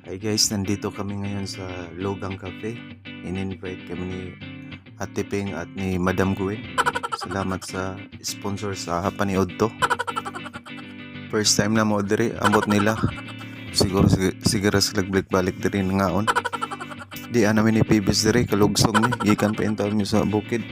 Hi guys, nandito kami ngayon sa Logang Cafe. In-invite kami ni Ate Ping at ni Madam Gwen. Salamat sa sponsor sa hapaniod to. First time na mo diri, ambot nila. Siguro sila balik diri ngaon. Di namin ni Pibis diri, kalugsong ni. Gikan pa intaw mi sa bukid.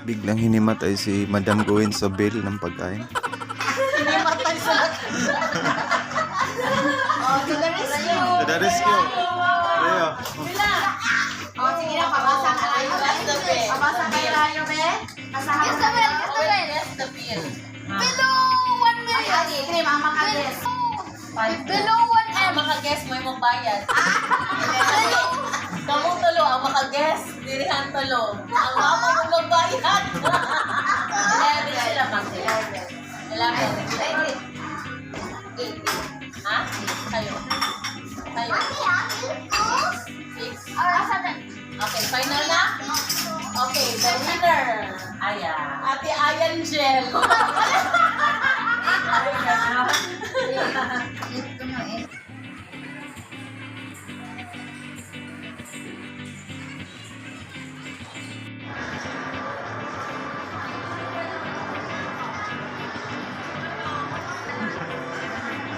Biglang hinimatay si Madam Gwen sa bill ng pagkain. Hinimatay sa to the rescue. To the rescue. Leo. Oh, sige na, pabasa ka tayo. Pabasa kayo tayo, be. Kasahan Guess the bill, guess the bill. Guess the bill. Below 1 million. Ay, sige, mama ka, guess. Below 1 Ang M. makaguess mo yung bayad. Kamong tulo ang makaguess, dirihan tulo. Ang mama mo magbayad. 11 sila pa sila. 11. 8. Ha? Kayo. Kayo. 6. Okay, final na? Okay, the winner. Aya. Ate Ayan Gel.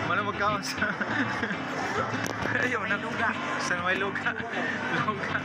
Mana magkaon sa... Ayaw na luga. Sa may luga. Luga.